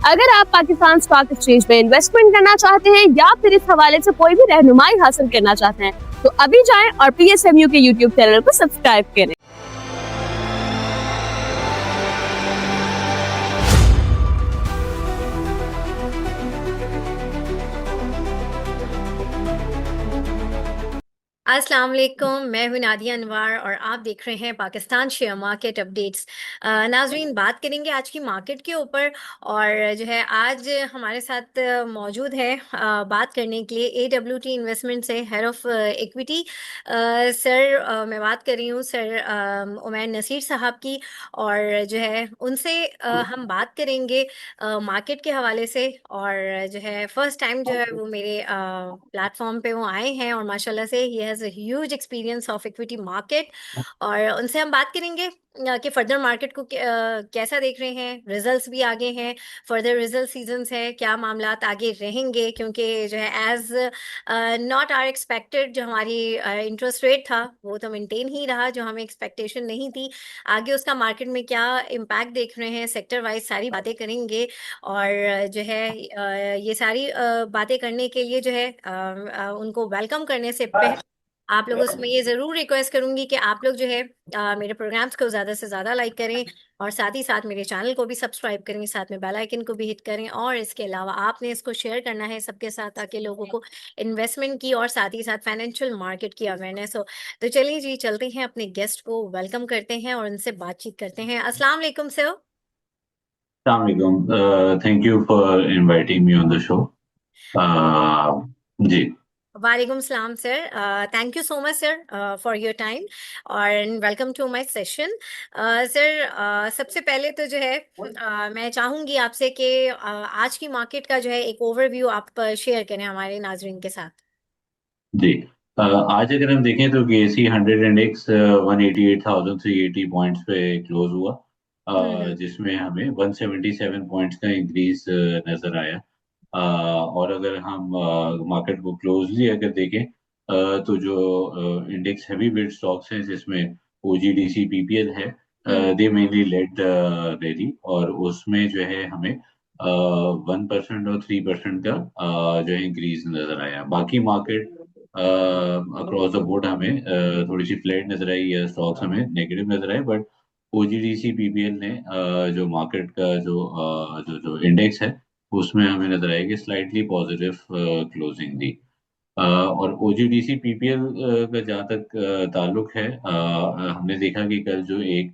अगर आप Pakistan stock exchange में इन्वेस्टमेंट करना चाहते हैं या फिर इस हवाले से कोई भी रहनुमाई हासिल करना चाहते हैं तो अभी जाएं और PSMU के यूट्यूब चैनल को सब्सक्राइब करें। अस्सलाम वालेकुम, मैं हूं नादिया अनवर और आप देख रहे हैं पाकिस्तान शेयर मार्केट अपडेट्स। नाजरीन, बात करेंगे आज की मार्केट के ऊपर और जो है आज हमारे साथ मौजूद है बात करने के लिए AWT इन्वेस्टमेंट से हेड ऑफ इक्विटी सर, मैं बात कर रही हूं सर उमैर नसीर साहब की। और जो है उनसे हम बात करेंगे मार्केट के हवाले से। और जो है फर्स्ट टाइम जो है वो मेरे प्लेटफॉर्म पे वो आए हैं और माशाल्लाह से he has a huge experience of equity market. और उनसे हम बात करेंगे कि फर्दर मार्केट को कैसा देख रहे हैं। रिजल्ट्स भी आगे हैं, फर्दर रिजल्ट सीजन्स है, क्या मामलात आगे रहेंगे, क्योंकि जो है एज नॉट आर एक्सपेक्टेड जो हमारी इंटरेस्ट रेट था वो तो मेंटेन ही रहा, जो हमें एक्सपेक्टेशन नहीं थी। आगे उसका मार्केट में क्या इम्पैक्ट देख रहे हैं, सेक्टर वाइज सारी बातें करेंगे। और जो है ये सारी बातें करने के लिए जो है उनको वेलकम करने से पहले आप लोगों से मैं ये ज़रूर रिक्वेस्ट करूंगी कि आप लोग जो है मेरे प्रोग्राम्स को ज़्यादा से ज़्यादा लाइक करें और साथ ही साथ मेरे चैनल को भी सब्सक्राइब करें, साथ में बेल आइकन को भी हिट करें। और इसके अलावा आपने इसको शेयर करना है सबके साथ ताकि लोगों को इन्वेस्टमेंट की और साथ ही साथ फाइनेंशियल मार्केट की अवेयरनेस हो। तो चलिए जी, चलते हैं अपने गेस्ट को वेलकम करते हैं और उनसे बातचीत करते हैं। अस्सलाम वालेकुम sir. Assalamualaikum. Thank you for inviting me on the show. जी। वालेकुम सलाम sir, thank you so much sir for your time और welcome to my session. Sir, सबसे पहले तो जो है मैं चाहूंगी आपसे कि आज की मार्केट का जो है एक ओवरव्यू आप शेयर करें हमारे नाजरीन के साथ। जी। आज अगर हम देखें तो BSE 100 इंडेक्स 188,380 पॉइंट्स पे क्लोज हुआ, हम्म। जिसमें हमें 177 पॉइंट्स का इंक्रीज नजर आया। और अगर हम मार्केट को क्लोजली अगर देखें, तो जो इंडेक्स हैवी वेट स्टॉक्स हैं जिसमें OGDC PPL है, हम्म। दे मेनली लेड रैली, और उसमें जो है हमें 1% और 3% का जो है इंक्रीज नजर आया। बाकी मार्केट अक्रॉस द बोर्ड हमें थोड़ी सी फ्लैट नजर आई, या स्टॉक्स हमें नेगेटिव नजर आए, बट OGDC PPL ने जो मार्केट का जो इंडेक्स है उसमें हमें नजर आया कि स्लाइटली पॉजिटिव क्लोजिंग दी। और OGDC PPL का जहाँ तक ताल्लुक है, हमने देखा कि कल जो एक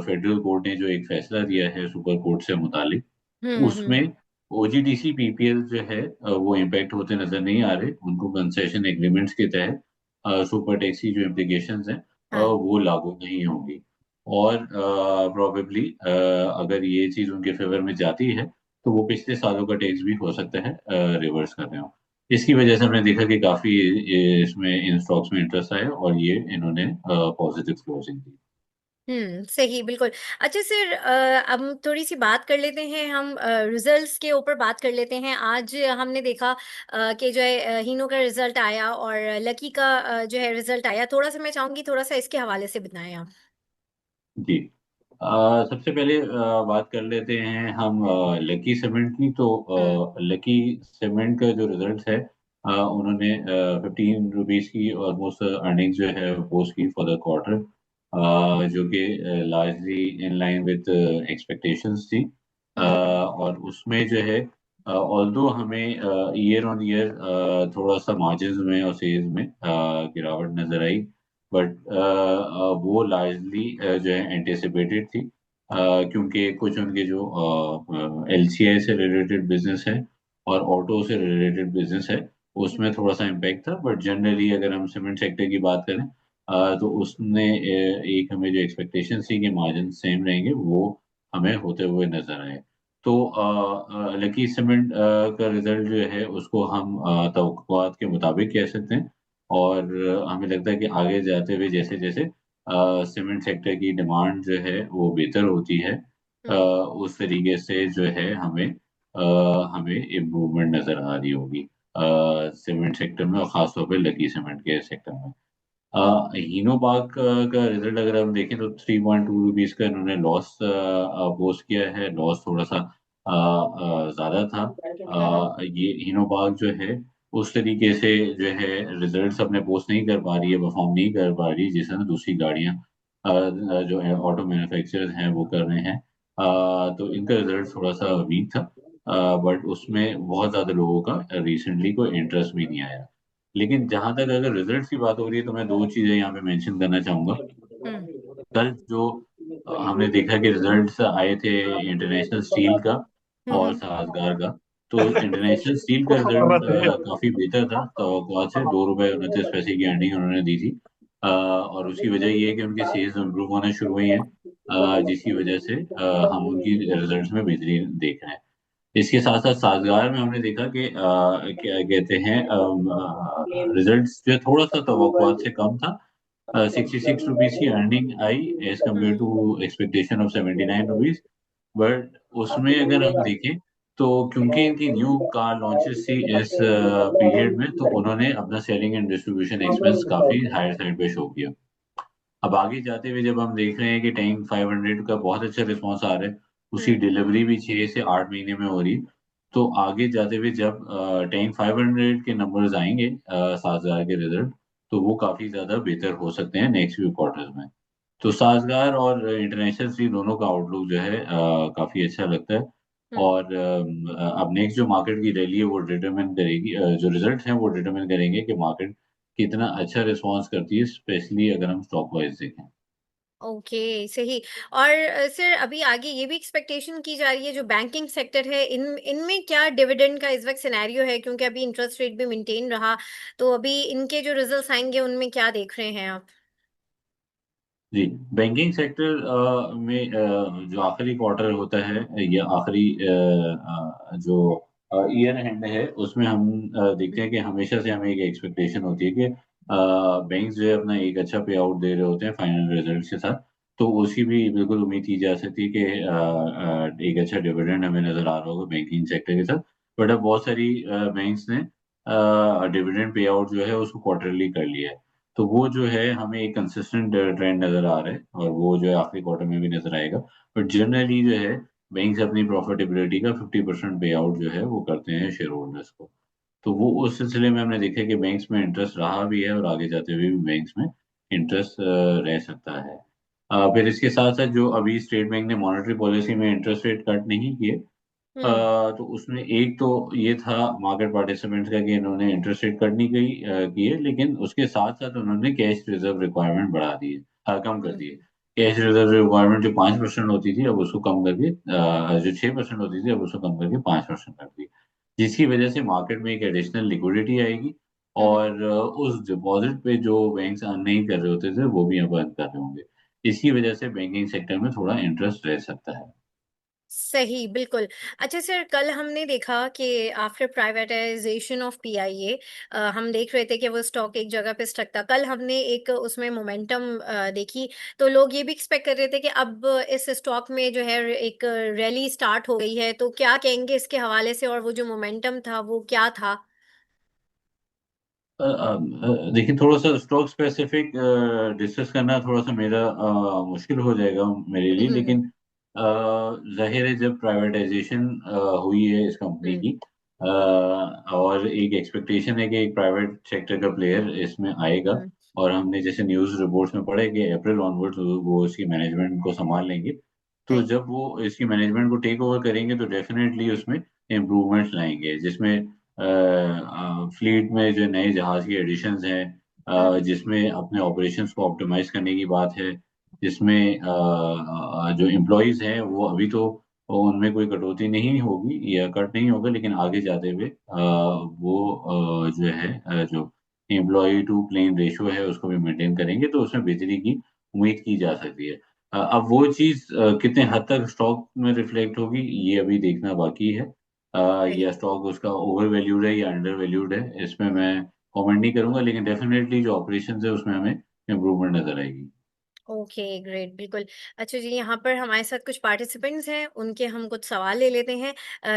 फेडरल कोर्ट ने जो एक फैसला दिया है सुपर कोर्ट से मुतालिक, हम्म। उसमें OGDC PPL जो है वो इम्पैक्ट होते नजर नहीं आ रहे। उनको कंसेशन एग्रीमेंट्स के तहत सुपर टैक्स की जो इम्प्लीकेशंस हैं हाँ। वो लागू नहीं होंगी। और प्रोबेबली अगर ये चीज उनके फेवर में जाती है तो वो पिछले सालों का टैक्स भी हो सकता है रिवर्स कर रहे हो। इसकी वजह से हमने देखा कि काफी इसमें इन स्टॉक्स में इंटरेस्ट आया और ये इन्होंने पॉजिटिव क्लोजिंग दी। सही, बिल्कुल। अच्छा सर, अब थोड़ी सी बात कर लेते हैं हम रिजल्ट्स के ऊपर बात कर लेते हैं। आज हमने देखा कि जो है हीनो का रिजल्ट आया और लकी का जो है रिजल्ट आया। थोड़ा सा मैं चाहूंगी थोड़ा सा इसके हवाले से बताएं आप। जी। सबसे पहले बात कर लेते हैं हम लकी सीमेंट की। तो हम्म। लकी सीमेंट का जो रिजल्ट है, उन्होंने 15 रुपीज की ऑलमोस्ट अर्निंग्स जो है पोस्ट की फॉर द क्वार्टर, जो कि largely in line with expectations थी। हम्म। और उसमें जो है ऑल्दो हमें ईयर ऑन ईयर थोड़ा सा मार्जिन में और सेल्स में गिरावट नजर आई, बट वो लार्जली जो है एंटिसिपेटेड थी, क्योंकि कुछ उनके जो LCI से रिलेटेड बिजनेस है और ऑटो से रिलेटेड बिजनेस है उसमें थोड़ा सा इम्पैक्ट था। बट जनरली अगर हम सीमेंट सेक्टर की बात करें, तो उसने एक हमें जो एक्सपेक्टेशन थी कि मार्जिन सेम रहेंगे वो हमें होते हुए नजर आए। तो लकी सीमेंट का रिजल्ट जो है उसको हम तवक्कुआत के मुताबिक कह सकते हैं। और हमें लगता है कि आगे जाते हुए जैसे जैसे सीमेंट सेक्टर की डिमांड जो है वो बेहतर होती है, हम्म। उस तरीके से जो है हमें इम्प्रूवमेंट नजर आ रही होगी सीमेंट सेक्टर में, और खासतौर पे लकी सीमेंट के सेक्टर में। हम्म। हीनो पार्क का रिजल्ट अगर हम देखें तो 3.2 रुपीज का इन्होंने लॉस पोस्ट किया है। लॉस थोड़ा सा ज्यादा था। हम्म ये हिनोबाग जो है उस तरीके से जो है रिजल्ट्स अपने पोस्ट नहीं कर पा रही है, परफॉर्म नहीं कर पा रही जिस तरह दूसरी गाड़ियां जो है ऑटो मैन्युफैक्चरर्स हैं वो कर रहे हैं। तो इनका रिजल्ट थोड़ा सा वीक था, बट उसमें बहुत ज्यादा लोगों का रिसेंटली कोई इंटरेस्ट भी नहीं आया। लेकिन जहां तक अगर रिजल्ट्स की बात हो रही है तो मैं दो चीजें यहाँ पे मेंशन करना चाहूंगा। हम्म कल जो हमने देखा कि रिजल्ट्स आए थे इंटरनेशनल स्टील का और हम्म साजगार का। तो इंटरनेशनल स्टील का रिजल्ट काफी बेहतर था तो से 2 रुपए 29 पैसे की अर्निंग उन्होंने दी थी। और उसकी वजह ये है कि उनकी सेल्स इम्प्रूव होना शुरू हुई है, जिसकी वजह से हम उनकी रिजल्ट्स में बेहतरी देख रहे हैं। इसके साथ साथ साजगार में हमने देखा कि क्या कहते हैं रिजल्ट्स जो है थोड़ा सा तवक्कुआत से कम था। 66 रुपीज की अर्निंग आई as compare hmm to expectation of 79 rupees. But उसमें अगर हम देखें तो क्योंकि इनकी न्यू कार लॉन्चेस थी इस पीरियड में, तो उन्होंने अपना सेलिंग एंड डिस्ट्रीब्यूशन एक्सपेंस काफी हायर साइड पे शो किया। अब आगे जाते हुए जब हम देख रहे हैं कि टैंक 500 का बहुत अच्छा रिस्पॉन्स आ रहा है, उसकी हम्म डिलीवरी भी 6 से 8 महीने में हो रही है। तो आगे जाते हुए जब टैंक 500 के नंबर्स आएंगे 7,000 के रिजल्ट, तो वो काफी ज्यादा बेहतर हो सकते हैं नेक्स्ट फ्यू क्वार्टर्स में। तो साजगार और इंटरनेशनल सी दोनों का आउटलुक जो है काफी अच्छा लगता है। हम्म और अब नेक्स्ट जो मार्केट की रैली है वो डिटरमिन करेगी, जो रिजल्ट हैं वो डिटरमिन करेंगे कि मार्केट कितना अच्छा रिस्पॉन्स करती है, स्पेशली अगर हम स्टॉक वाइज देखें। ओके सही। और सर अभी आगे ये भी एक्सपेक्टेशन की जा रही है जो बैंकिंग सेक्टर है इन इनमें क्या डिविडेंड का इस वक्त सिनेरियो है, क्योंकि अभी इंटरेस्ट रेट भी मेंटेन रहा, तो अभी इनके जो रिजल्ट्स आएंगे उनमें क्या देख रहे हैं आप? जी, बैंकिंग सेक्टर में जो आखिरी क्वार्टर होता है या आखिरी जो ईयर एंड है उसमें हम देखते हम्म हैं कि हमेशा से हमें एक एक्सपेक्टेशन होती है कि बैंक्स जो है अपना एक अच्छा पे आउट दे रहे होते हैं फाइनल रिजल्ट के साथ। तो उसकी भी बिल्कुल उम्मीद की जा सकती है कि एक अच्छा डिविडेंड हमें नजर आ रहा होगा बैंकिंग सेक्टर के साथ। बट अब बहुत सारी बैंक्स ने डिविडेंड पे आउट जो है उसको क्वार्टरली कर लिया है। तो वो जो है हमें एक कंसिस्टेंट ट्रेंड नजर आ रहा है और वो जो है आखिरी क्वार्टर में भी नजर आएगा। बट जनरली जो है बैंक्स अपनी प्रॉफिटेबिलिटी का 50% पे आउट जो है वो करते हैं शेयर होल्डर्स को। तो वो उस सिलसिले में हमने देखा कि बैंक्स में इंटरेस्ट रहा भी है और आगे जाते हुए भी बैंक्स में इंटरेस्ट रह सकता है। फिर इसके साथ साथ जो अभी स्टेट बैंक ने मॉनेटरी पॉलिसी में इंटरेस्ट रेट कट नहीं किए, हम्म तो उसमें एक तो ये था मार्केट पार्टिसिपेंट्स का कि इन्होंने इंटरेस्ट रेट कट नहीं की है, लेकिन उसके साथ साथ उन्होंने कैश रिजर्व रिक्वायरमेंट बढ़ा दी है, कम कर हम्म दी है। कैश रिजर्व रिक्वायरमेंट जो 5% होती थी अब उसको कम करके जो 6% होती थी अब उसको कम करके 5% कर दी, जिसकी वजह से मार्केट में एक एडिशनल लिक्विडिटी आएगी। हम्म और उस डिपॉजिट पे जो बैंक्स अर्न नहीं कर रहे होते थे वो भी अब अर्न कर रहे होंगे। इसकी वजह से बैंकिंग सेक्टर में थोड़ा इंटरेस्ट रह सकता है। सही बिल्कुल। अच्छा सर, कल हमने देखा कि आफ्टर प्राइवेटाइजेशन ऑफ पीआईए हम देख रहे थे कि वो स्टॉक एक जगह पे स्टक था। कल हमने एक उसमें मोमेंटम देखी, तो लोग ये भी एक्सपेक्ट कर रहे थे कि अब इस स्टॉक में जो है एक रैली स्टार्ट हो गई है, तो क्या कहेंगे इसके हवाले से, और वो जो मोमेंटम था वो क्या था? देखिए थोड़ा सा स्टॉक स्पेसिफिक डिस्कस करना थोड़ा सा मेरा मुश्किल हो जाएगा मेरे लिए, लेकिन जाहिर है जब प्राइवेटाइजेशन हुई है इस कंपनी हम्म की, और एक एक्सपेक्टेशन है कि एक प्राइवेट सेक्टर का प्लेयर इसमें आएगा। हम्म और हमने जैसे न्यूज़ रिपोर्ट्स में पढ़ा है कि अप्रैल ऑनवर्ड्स वो इसकी मैनेजमेंट को संभाल लेंगे। तो सही। जब वो इसकी मैनेजमेंट को टेक ओवर करेंगे तो डेफिनेटली उसमें इम्प्रूवमेंट्स लाएंगे, जिसमें फ्लीट में जो नए जहाज की एडिशंस हैं, हम्म जिसमें अपने ऑपरेशंस को ऑप्टिमाइज करने की बात है, जिसमें जो एम्प्लॉयज हैं वो अभी तो उनमें कोई कटौती नहीं होगी या कट नहीं होगा, लेकिन आगे जाते हुए वो जो है जो एम्प्लॉय टू प्लेन रेशो है उसको भी मेंटेन करेंगे, तो उसमें बेहतरी की उम्मीद की जा सकती है। अब वो चीज कितने हद तक स्टॉक में रिफ्लेक्ट होगी ये अभी देखना बाकी है। या सही। स्टॉक उसका ओवर वैल्यूड है या अंडर वैल्यूड है इसमें मैं कमेंट नहीं करूंगा, लेकिन डेफिनेटली जो ऑपरेशन है उसमें हमें इम्प्रूवमेंट नजर आएगी। ओके ग्रेट बिल्कुल। अच्छा जी, यहाँ पर हमारे साथ कुछ पार्टिसिपेंट्स हैं, उनके हम कुछ सवाल ले लेते हैं।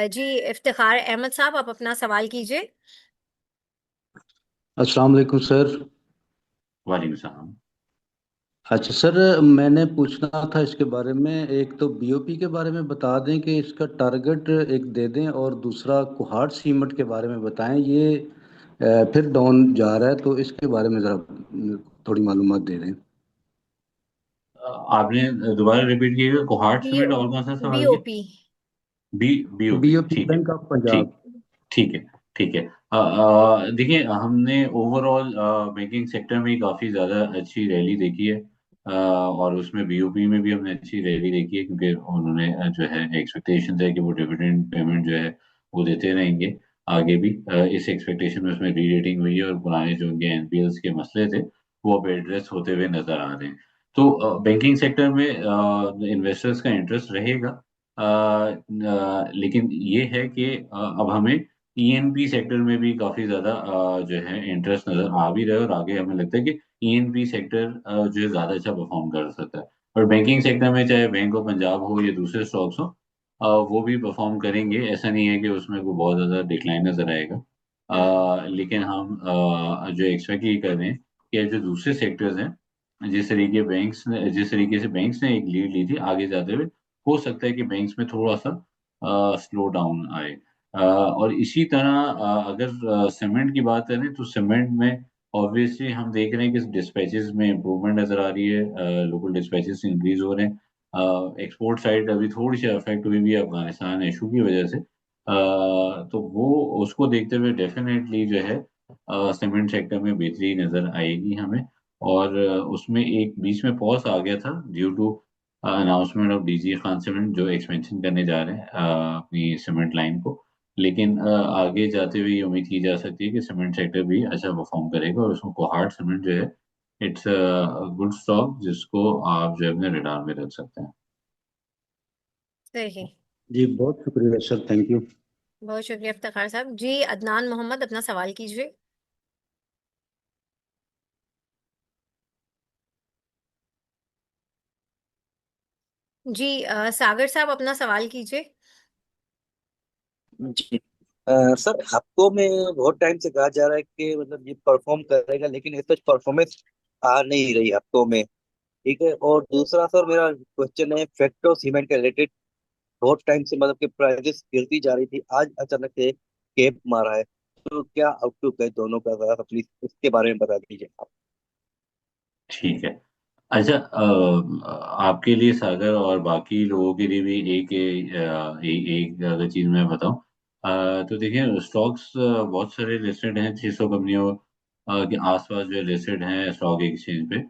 जी इफ्तिखार अहमद साहब, आप अपना सवाल कीजिए। अस्सलाम वालेकुम सर। वालेकुम सलाम। अच्छा सर, मैंने पूछना था इसके बारे में। एक तो बीओपी के बारे में बता दें कि इसका टारगेट एक दे दें, और दूसरा कुहाड़ सीमेंट के बारे में बताएं। ये फिर डाउन जा रहा है, तो इसके बारे में ज़रा थोड़ी मालूमात दे दें। आपने दोबारा रिपीट कीजिएगा, कोहाट बी सीमेंट और कौन सा सवाल किया? बीओपी। बी बीओपी, बीओपी ठीक है। बैंक ऑफ ठीक पंजाब। ठीक है। ठीक है। देखिए, हमने ओवरऑल बैंकिंग सेक्टर में काफ़ी ज़्यादा अच्छी रैली देखी है। और उसमें बीओपी में भी हमने अच्छी रैली देखी है, क्योंकि उन्होंने जो है एक्सपेक्टेशन है कि वो डिविडेंड पेमेंट जो है वो देते रहेंगे आगे भी। इस एक्सपेक्टेशन में उसमें री रेटिंग हुई है, और पुराने जो उनके एनपीएल्स के मसले थे वो अब एड्रेस होते हुए नजर आ रहे हैं। तो बैंकिंग सेक्टर में इन्वेस्टर्स का इंटरेस्ट रहेगा। लेकिन ये है कि अब हमें ईएनपी सेक्टर में भी काफी ज्यादा जो है इंटरेस्ट नजर आ भी रहा है, और आगे हमें लगता है कि ईएनपी सेक्टर जो है ज्यादा अच्छा परफॉर्म कर सकता है। और बैंकिंग सेक्टर में चाहे बैंक ऑफ पंजाब हो या दूसरे स्टॉक्स हो, वो भी परफॉर्म करेंगे। ऐसा नहीं है कि उसमें कोई बहुत ज्यादा डिक्लाइन नजर आएगा। हम्म। लेकिन हम जो एक्सपेक्ट ये कर रहे हैं कि जो दूसरे सेक्टर्स हैं, जिस तरीके से बैंक्स ने एक लीड ली थी, आगे जाते हुए हो सकता है कि बैंक्स में थोड़ा सा स्लो डाउन आए। और इसी तरह अगर सीमेंट की बात करें, तो सीमेंट में ऑब्वियसली हम देख रहे हैं कि डिस्पैचेस में इम्प्रूवमेंट नजर आ रही है, लोकल डिस्पैचेस इंक्रीज हो रहे हैं। एक्सपोर्ट साइड अभी थोड़ी सी अफेक्ट हुई भी है अफगानिस्तान इशू की वजह से। तो वो उसको देखते हुए डेफिनेटली जो है सीमेंट सेक्टर में बेहतरी नजर आएगी हमें। और उसमें एक बीच में पॉज आ गया था due to announcement of DG Khan cement, जो एक्सपेंशन करने जा रहे हैं अपनी सीमेंट लाइन को। लेकिन आगे जाते हुए ये उम्मीद की जा सकती है कि सीमेंट सेक्टर भी अच्छा परफॉर्म करेगा, और उसमें कोहाट सीमेंट जो है इट्स गुड स्टॉक, जिसको आप जो है अपने रडार में रख सकते हैं। सही। जी बहुत शुक्रिया सर, थैंक यू। बहुत शुक्रिया इफ्तिखार साहब जी। अदनान मोहम्मद, अपना सवाल कीजिए। जी सागर साहब, अपना सवाल कीजिए। जी। सर, आपको में बहुत टाइम से कहा जा रहा है कि मतलब ये परफॉर्म करेगा, लेकिन इस परफॉर्मेंस आ नहीं रही आपको में। ठीक है। और दूसरा सर, मेरा क्वेश्चन है फैक्टो सीमेंट के रिलेटेड। बहुत टाइम से मतलब कि प्राइसेस गिरती जा रही थी, आज अचानक से कैप मारा है। तो क्या आउटलुक है दोनों का, जरा प्लीज इसके बारे में बता दीजिए आप। ठीक है। अच्छा, आपके लिए सागर और बाकी लोगों के लिए भी एक अगर चीज मैं बताऊं, तो देखिए स्टॉक्स बहुत सारे लिस्टेड हैं, 600 कंपनियों के आसपास जो लिस्टेड हैं स्टॉक एक्सचेंज पे।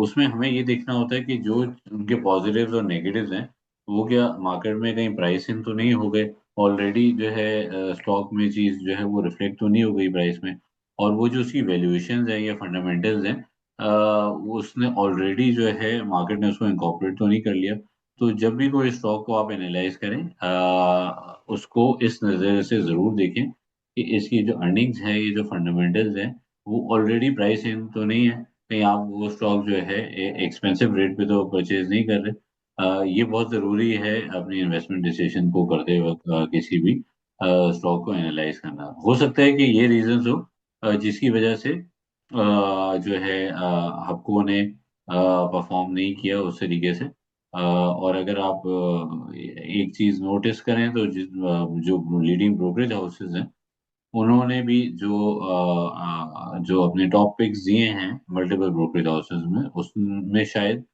उसमें हमें ये देखना होता है कि जो उनके पॉजिटिव्स और नेगेटिव्स हैं, वो क्या मार्केट में कहीं प्राइस इन तो नहीं हो गए, ऑलरेडी जो है स्टॉक में चीज जो है वो रिफ्लेक्ट तो नहीं हो गई प्राइस में। और वो जो उसकी वैल्यूएशंस हैं या फंडामेंटल्स हैं, वो उसने ऑलरेडी जो है मार्केट ने उसको इनकॉर्पोरेट तो नहीं कर लिया। तो जब भी कोई स्टॉक को आप एनालाइज करें, उसको इस नज़र से ज़रूर देखें कि इसकी जो अर्निंग्स है, ये जो फंडामेंटल्स हैं, वो ऑलरेडी प्राइस इन तो नहीं है। कहीं आप वो स्टॉक जो है एक्सपेंसिव रेट पे तो परचेज नहीं कर रहे। ये बहुत ज़रूरी है अपनी इन्वेस्टमेंट डिसीजन को करते वक्त, किसी भी स्टॉक को एनालाइज करना। हो सकता है कि ये रीजंस हो जिसकी वजह से जो है हप्को ने परफॉर्म नहीं किया उस तरीके से। और अगर आप एक चीज नोटिस करें, तो जो लीडिंग ब्रोकरेज हाउसेज हैं, उन्होंने भी जो अपने टॉप पिक्स दिए हैं मल्टीपल ब्रोकरेज हाउसेज में, उसमें शायद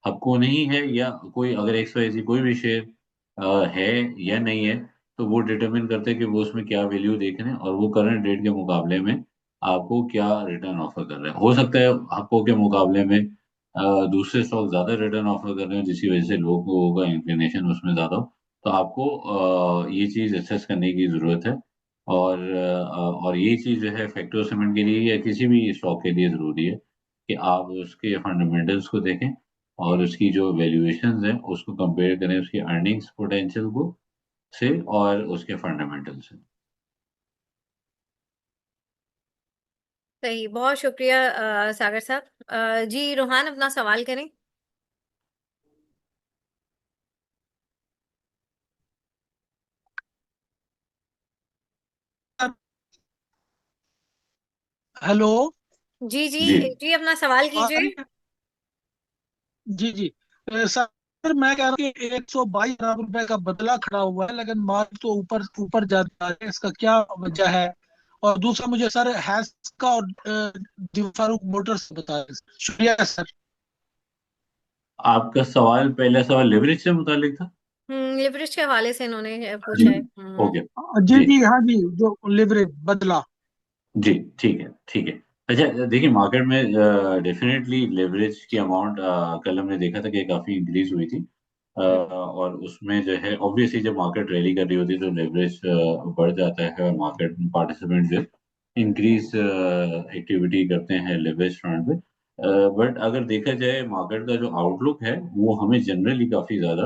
हप्को नहीं है, या कोई अगर एक्स वाई जी कोई भी शेयर है या नहीं है, तो वो डिटरमिन करते हैं कि वो उसमें क्या वैल्यू देख रहे हैं, और वो करंट रेट के मुकाबले में आपको क्या रिटर्न ऑफर कर रहे हैं। हो सकता है हप्को के मुकाबले में दूसरे स्टॉक ज्यादा रिटर्न ऑफर कर रहे हैं, जिसकी वजह से लोगों का इंक्लिनेशन उसमें ज्यादा हो। तो आपको ये चीज एसेस करने की जरूरत है। और ये चीज जो है फैक्टर सीमेंट के लिए या किसी भी स्टॉक के लिए जरूरी है कि आप उसके फंडामेंटल्स को देखें, और उसकी जो वैल्यूएशंस है उसको कंपेयर करें उसकी अर्निंग्स पोटेंशियल को से, और उसके फंडामेंटल से। सही, बहुत शुक्रिया सागर साहब। जी रोहान, अपना सवाल करें। हेलो। जी जी जी। जी, अपना सवाल आवाज आ रही कीजिए। है? जी जी। सर मैं कह रहा हूँ कि 122,000 रुपए का बदला खड़ा हुआ है, लेकिन मार्केट तो ऊपर ऊपर जा रहा है, इसका क्या वजह है? और दूसरा मुझे सर हैस का और फारूक मोटर्स बता दें। शुक्रिया सर। आपका सवाल, पहला सवाल लिवरेज से मुतालिक था। लिवरेज के हवाले से इन्होंने जी। पूछा है। ओके। जी जी जी हाँ जी, जो लिवरेज बदला। जी, ठीक है ठीक है। अच्छा देखिए, मार्केट में डेफिनेटली लेवरेज की अमाउंट कल हमने देखा था कि काफ़ी इंक्रीज हुई थी। और उसमें जो है ऑब्वियसली जब मार्केट रैली कर रही होती है तो लेवरेज बढ़ जाता है, और मार्केट पार्टिसिपेंट जो इंक्रीज एक्टिविटी करते हैं लेवरेज फ्रंट पे। बट अगर देखा जाए मार्केट का जो आउटलुक है वो हमें जनरली काफ़ी ज़्यादा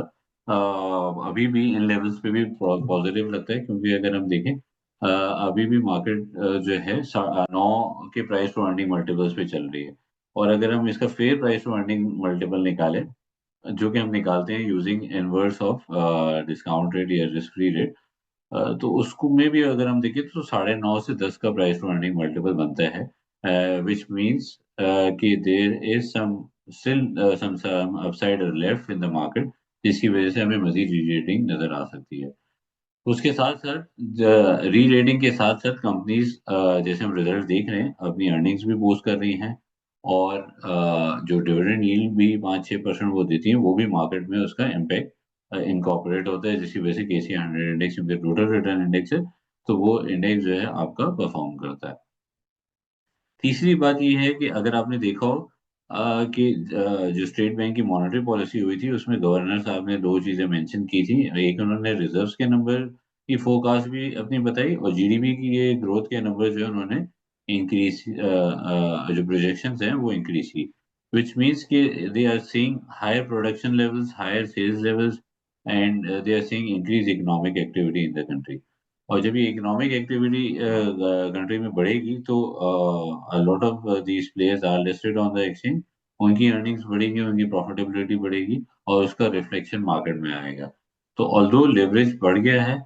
अभी भी इन लेवल्स पे भी पॉजिटिव लगता है, क्योंकि अगर हम देखें अभी भी मार्केट जो है 9 के प्राइस टू अर्निंग मल्टीपल्स पे चल रही है। और अगर हम इसका fair price to earning multiple निकालें, जो कि हम निकालते हैं using inverse of discount rate या रिस्क फ्री रेट, तो उसको में भी अगर हम देखें तो 9.5 से 10 का प्राइस टू अर्निंग मल्टीपल बनता है, विच मीन्स कि there is some still some upside left in the market, जिसकी वजह से हमें मजीद रीरेटिंग नजर आ सकती है। उसके साथ साथ री रेटिंग के साथ साथ कंपनीज जैसे हम रिजल्ट देख रहे हैं अपनी अर्निंग्स भी बूस्ट कर रही हैं, और जो डिविडेंड यील्ड भी 5-6% वो देती हैं, वो भी मार्केट में उसका इम्पैक्ट इनकॉर्पोरेट होता है, जिसकी वजह से KC 100 इंडेक्स, क्योंकि टोटल रिटर्न इंडेक्स है, तो वो इंडेक्स जो है आपका परफॉर्म करता है। तीसरी बात ये है कि अगर आपने देखा हो कि जो स्टेट बैंक की मॉनेटरी पॉलिसी हुई थी उसमें गवर्नर साहब ने दो चीजें मेंशन की थी। एक, उन्होंने रिजर्व्स के नंबर की फोरकास्ट भी अपनी बताई, और GDP की ये ग्रोथ के नंबर जो है उन्होंने इंक्रीज, जो प्रोजेक्शंस हैं वो इंक्रीज की, विच मीन्स कि they are seeing higher production levels, higher sales levels, and they are seeing increase economic activity in the country. और जब ये इकोनॉमिक एक्टिविटी कंट्री में बढ़ेगी तो lot of these players are listed on the exchange, उनकी earnings बढ़ेगी, उनकी profitability बढ़ेगी, और उसका रिफ्लेक्शन मार्केट में आएगा। तो ऑल्दो लेवरेज बढ़ गया है,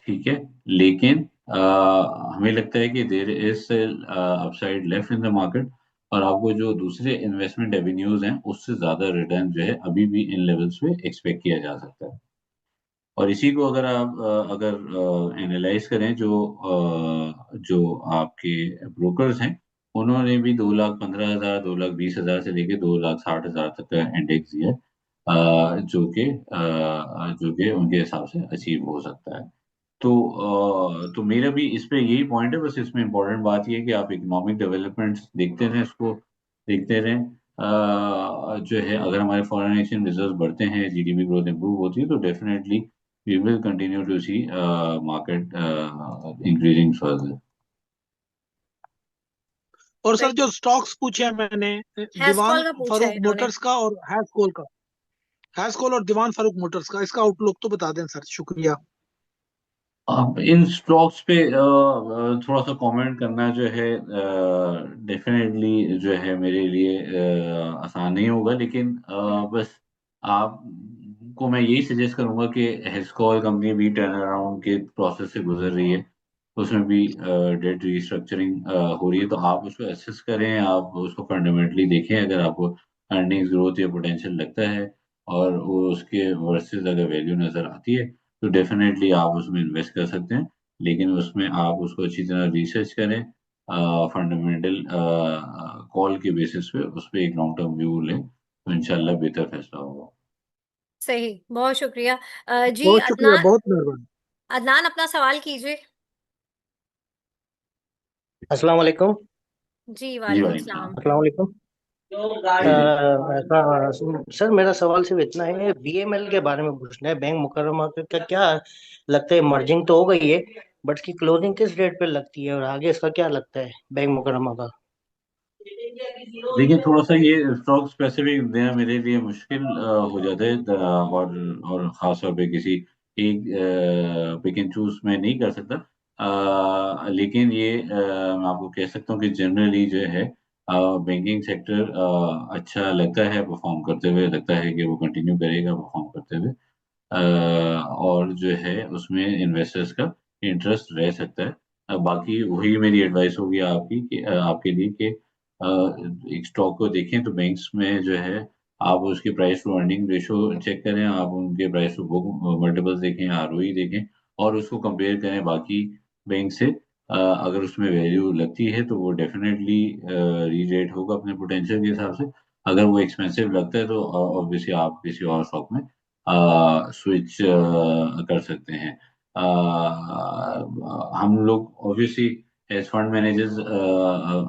ठीक है, लेकिन हमें लगता है कि there is upside left in the market, और आपको जो दूसरे इन्वेस्टमेंट एवेन्यूज हैं उससे ज्यादा रिटर्न जो है अभी भी इन लेवल्स पे एक्सपेक्ट किया जा सकता है। और इसी को अगर आप अगर एनालाइज करें, जो आपके ब्रोकर्स हैं, उन्होंने भी 2,15,000, 2,20,000 से लेके 2,60,000 तक का इंडेक्स दिया है, जो कि उनके हिसाब से अचीव हो सकता है। तो मेरा भी इस पे यही पॉइंट है, बस इसमें इम्पोर्टेंट बात ये है कि आप इकोनॉमिक डेवलपमेंट्स देखते रहें, इसको देखते रहें। जो है अगर हमारे फॉरेन एक्सचेंज रिजर्व बढ़ते हैं, GDP ग्रोथ इंप्रूव होती है, तो definitely we will continue to see market increasing further. और सर जो स्टॉक्स पूछे हैं मैंने, हैस्कॉल दीवान का पूछा है फारूक इन्होंने। मोटर्स का और हैस्कोल का, हैस्कोल और दीवान फारूक मोटर्स का, इसका आउटलुक तो बता दें सर। शुक्रिया। अब इन स्टॉक्स पे थोड़ा सा कमेंट करना जो है डेफिनेटली जो है मेरे लिए आसान नहीं होगा, लेकिन बस आपको मैं यही सजेस्ट करूंगा कि हेस्कॉल कंपनी भी टर्न अराउंड के प्रोसेस से गुजर रही है, उसमें भी डेट रिस्ट्रक्चरिंग हो रही है, तो आप उसको एसेस करें, आप उसको फंडामेंटली देखें, अगर आपको अर्निंग्स ग्रोथ या पोटेंशियल लगता है और वो उसके वर्सेस अगर वैल्यू नजर आती है, तो डेफिनेटली आप उसमें इन्वेस्ट कर सकते हैं, लेकिन उसमें आप उसको अच्छी तरह रिसर्च करें, फंडामेंटल कॉल के बेसिस पे उस पर एक लॉन्ग टर्म व्यू लें, तो इंशाल्लाह बेहतर फैसला होगा। सही, बहुत शुक्रिया। जी बहुत शुक्रिया, अदनान, बहुत मेहरबानी। अदनान अपना सवाल कीजिए। अस्सलाम वालेकुम। जी जी वालेकुम वालेकुम सलाम। सलाम। अस्सलाम वालेकुम। जी जी। सर मेरा सवाल सिर्फ इतना है, BML के बारे में पूछना है। बैंक मुकर्रमा का क्या लगता है? मर्जिंग तो हो गई है, बट इसकी क्लोजिंग किस रेट पे लगती है, और आगे इसका क्या लगता है बैंक मुकर्रमा का? देखिए, थोड़ा सा ये स्टॉक स्पेसिफिक देना मेरे लिए मुश्किल हो जाता है, और खास तौर पे किसी एक पिक एंड चूज में नहीं कर सकता, लेकिन ये मैं आपको कह सकता हूँ कि जनरली जो है बैंकिंग सेक्टर अच्छा लगता है परफॉर्म करते हुए, लगता है कि वो कंटिन्यू करेगा परफॉर्म करते हुए, और जो है उसमें इन्वेस्टर्स का इंटरेस्ट रह सकता है। बाकी वही मेरी एडवाइस होगी आपकी कि आपके लिए कि एक स्टॉक को देखें तो बैंक्स में जो है आप उसकी price to earning ratio check करें, आप उनके प्राइस टू बुक मल्टीपल्स देखें, आरओई देखें और उसको कंपेयर करें बाकी बैंक से। अगर उसमें वैल्यू लगती है तो वो डेफिनेटली रीरेट होगा अपने पोटेंशियल के हिसाब से। अगर वो एक्सपेंसिव लगता है तो ऑब्वियसली आप किसी और स्टॉक में स्विच कर सकते हैं। हम लोग ऑब्वियसली एज फंड मैनेजर्स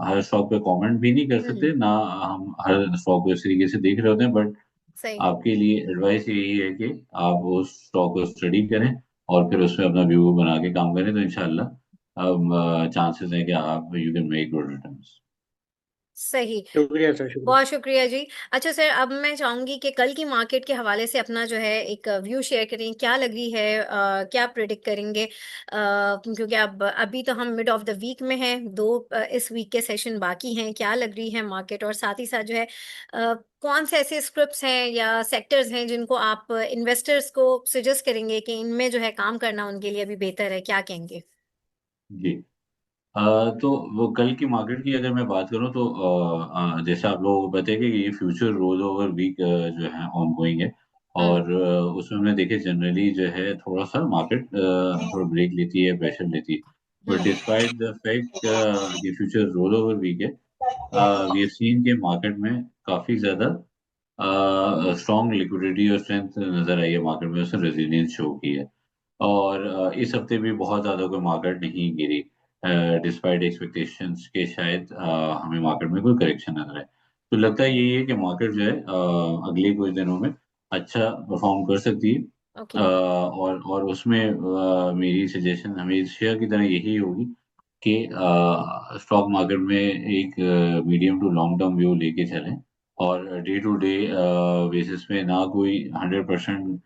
हर स्टॉक पे कमेंट भी नहीं कर सकते ना, हम हर स्टॉक को इस तरीके से देख रहे होते हैं। बट सही। आपके लिए एडवाइस यही है कि आप उस स्टॉक को स्टडी करें और फिर उसमें अपना व्यू बना के काम करें, तो इंशाल्लाह चांसेस हैं कि आप you can make good returns. सही। शुक्रिया सर, शुक्रिया। बहुत शुक्रिया जी। अच्छा सर, अब मैं चाहूंगी कि कल की मार्केट के हवाले से अपना जो है एक व्यू शेयर करें, क्या लग रही है, क्या प्रिडिक्ट करेंगे, क्योंकि अब अभी तो हम मिड ऑफ द वीक में हैं, दो इस वीक के सेशन बाकी हैं, क्या लग रही है मार्केट, और साथ ही साथ जो है कौन से ऐसे स्क्रिप्ट्स हैं या सेक्टर्स हैं जिनको आप इन्वेस्टर्स को सजेस्ट करेंगे कि इनमें जो है काम करना उनके लिए अभी बेहतर है, क्या कहेंगे? जी। तो वो कल की मार्केट की अगर मैं बात करूं तो जैसे आप लोगों को पता है कि ये फ्यूचर रोल ओवर वीक जो है ऑनगोइंग है। हम्म। और उसमें हमने देखे जनरली जो है थोड़ा सा मार्केट थोड़ा ब्रेक लेती है, प्रेशर लेती है। But hmm. Despite the fact कि फ्यूचर रोल ओवर वीक है, वी हैव सीन के मार्केट में काफी ज्यादा स्ट्रॉन्ग लिक्विडिटी और स्ट्रेंथ नजर आई है मार्केट में, उसने रेजिलियंस शो की है। और इस हफ्ते भी बहुत ज्यादा कोई मार्केट नहीं गिरी डिस्पाइट एक्सपेक्टेशंस के शायद हमें मार्केट में कोई करेक्शन नजर आए। तो लगता है यही है कि मार्केट जो है अगले कुछ दिनों में अच्छा परफॉर्म कर सकती है। ओके। और उसमें मेरी सजेशन हमेशा की तरह यही होगी कि स्टॉक मार्केट में एक medium to long term view लेके चलें और डे टू डे बेसिस पे ना कोई 100%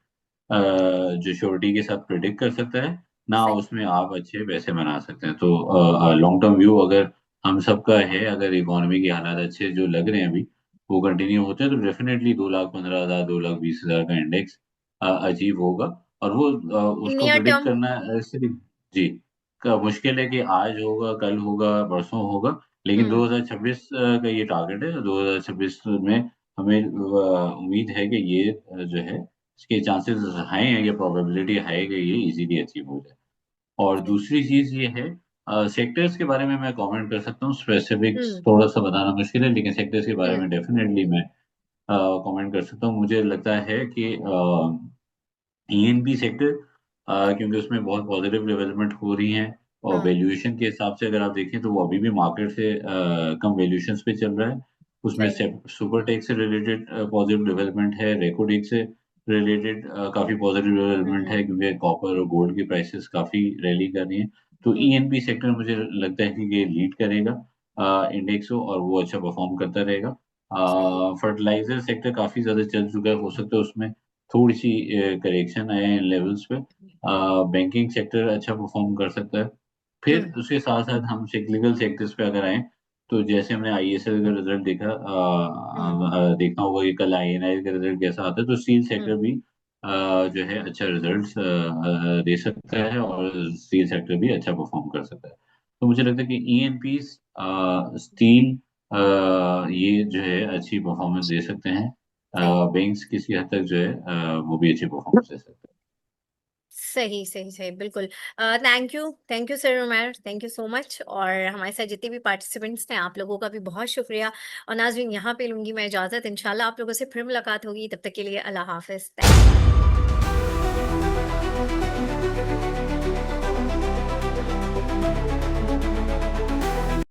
जो श्योरिटी के साथ प्रिडिक्ट कर सकता है, ना सही। उसमें आप अच्छे पैसे बना सकते हैं। तो लॉन्ग टर्म व्यू अगर हम सबका है, अगर इकोनॉमी के हालात अच्छे जो लग रहे हैं अभी वो कंटिन्यू होते हैं, तो डेफिनेटली 2,15,000 2,20,000 का इंडेक्स अचीव होगा। और वो उसको नियर प्रिडिक्ट टर्म। करना सिर्फ जी का मुश्किल है कि आज होगा, कल होगा, परसों होगा। लेकिन हम्म। 2026 का ये टारगेट है। 2026 में हमें उम्मीद है कि ये जो है इसके चांसेस हाई हैं, ये प्रोबेबिलिटी हाई है कि ये इजीली अचीव हो जाए। और सही। दूसरी चीज ये है, सेक्टर्स के बारे में मैं कमेंट कर सकता हूँ, स्पेसिफिक्स हम्म। थोड़ा सा बताना मुश्किल है, लेकिन सेक्टर्स के बारे हम्म। में डेफिनेटली मैं कमेंट कर सकता हूँ। मुझे लगता है कि ईएनबी सेक्टर, क्योंकि उसमें बहुत पॉजिटिव डेवलपमेंट हो रही हैं और हाँ। वैल्यूएशन के हिसाब से अगर आप देखें तो वो अभी भी मार्केट से कम वैल्यूएशंस पे चल रहा है। उसमें सही। सुपरटेक से रिलेटेड पॉजिटिव डेवलपमेंट है, रेकोडेक से रिलेटेड काफी पॉजिटिव डेवलपमेंट है, हम्म। क्योंकि कॉपर और गोल्ड की प्राइसेस काफी रैली कर रही हैं। तो हम्म। ईएनबी सेक्टर मुझे लगता है कि ये लीड करेगा इंडेक्स को और वो अच्छा परफॉर्म करता रहेगा। सही। फर्टिलाइजर सेक्टर काफी ज्यादा चल चुका है, हो सकता है उसमें थोड़ी सी करेक्शन आए इन लेवल्स पे। बैंकिंग सेक्टर अच्छा परफॉर्म कर सकता है। फिर हम्म। उसके साथ साथ हम सिक्लिकल सेक्टर्स पे अगर आए तो जैसे हमने आईएसएल का रिजल्ट देखा, हम्म। देखना होगा कि कल आईएनआई का रिजल्ट कैसा आता है, तो स्टील सेक्टर हम्म। भी जो है अच्छा रिजल्ट दे सकता है और स्टील सेक्टर भी अच्छा परफॉर्म कर सकता है। तो मुझे लगता है कि ईएनपी स्टील ये जो है अच्छी परफॉर्मेंस दे सकते हैं। सही। बैंक्स किसी हद तक जो है वो भी अच्छी परफॉर्मेंस दे सकते हैं। सही सही सही, बिल्कुल। Thank you sir Umar, thank you so much. और हमारे साथ जितने भी पार्टिसिपेंट्स हैं, आप लोगों का भी बहुत शुक्रिया। और नाज़रीन, यहाँ पे लूंगी मैं इजाज़त, इंशाल्लाह आप लोगों से फिर मुलाकात होगी, तब तक के लिए अल्लाह हाफिज़।